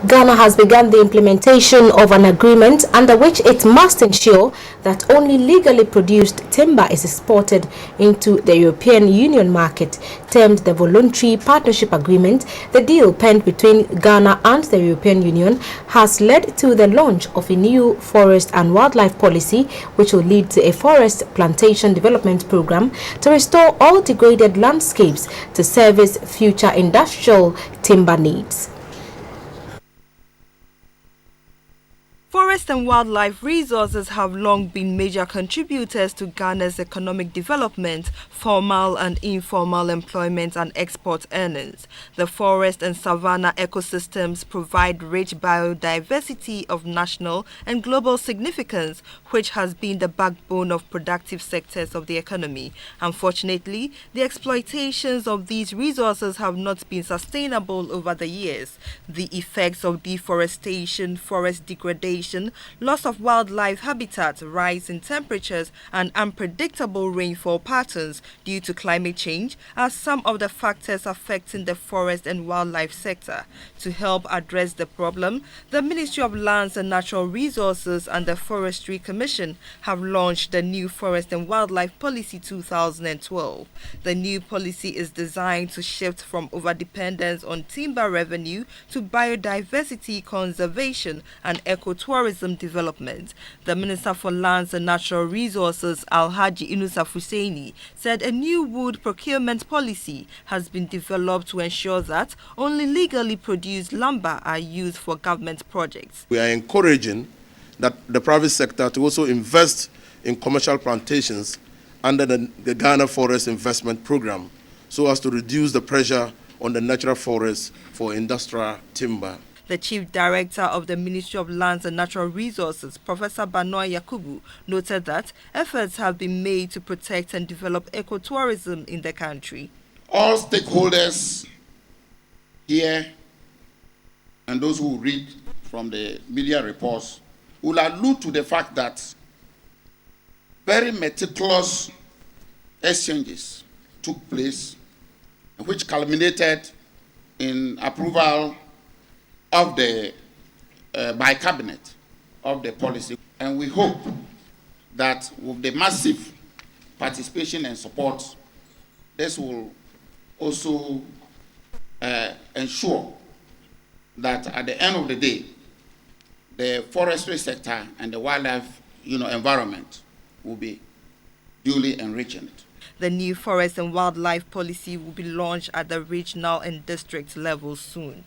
Ghana has begun the implementation of an agreement under which it must ensure that only legally produced timber is exported into the European Union market. Termed the Voluntary Partnership Agreement, the deal penned between Ghana and the European Union has led to the launch of a new forest and wildlife policy which will lead to a forest plantation development program to restore all degraded landscapes to service future industrial timber needs. Forest and wildlife resources have long been major contributors to Ghana's economic development, formal and informal employment and export earnings. The forest and savanna ecosystems provide rich biodiversity of national and global significance, which has been the backbone of productive sectors of the economy. Unfortunately, the exploitations of these resources have not been sustainable over the years. The effects of deforestation, forest degradation, loss of wildlife habitat, rise in temperatures, and unpredictable rainfall patterns due to climate change are some of the factors affecting the forest and wildlife sector. To help address the problem, the Ministry of Lands and Natural Resources and the Forestry Commission have launched the new Forest and Wildlife Policy 2012. The new policy is designed to shift from overdependence on timber revenue to biodiversity conservation and ecotourism development. The Minister for Lands and Natural Resources, Alhaji Inusa Fusaini, said a new wood procurement policy has been developed to ensure that only legally produced lumber are used for government projects. We are encouraging that the private sector to also invest in commercial plantations under the Ghana Forest Investment Program so as to reduce the pressure on the natural forests for industrial timber. The Chief Director of the Ministry of Lands and Natural Resources, Professor Banoy Yakubu, noted that efforts have been made to protect and develop ecotourism in the country. All stakeholders here and those who read from the media reports will allude to the fact that very meticulous exchanges took place, which culminated in approval of the by cabinet of the policy, and we hope that with the massive participation and support, this will also ensure that at the end of the day, the forestry sector and the wildlife environment will be duly enriched. The new forest and wildlife policy will be launched at the regional and district level soon.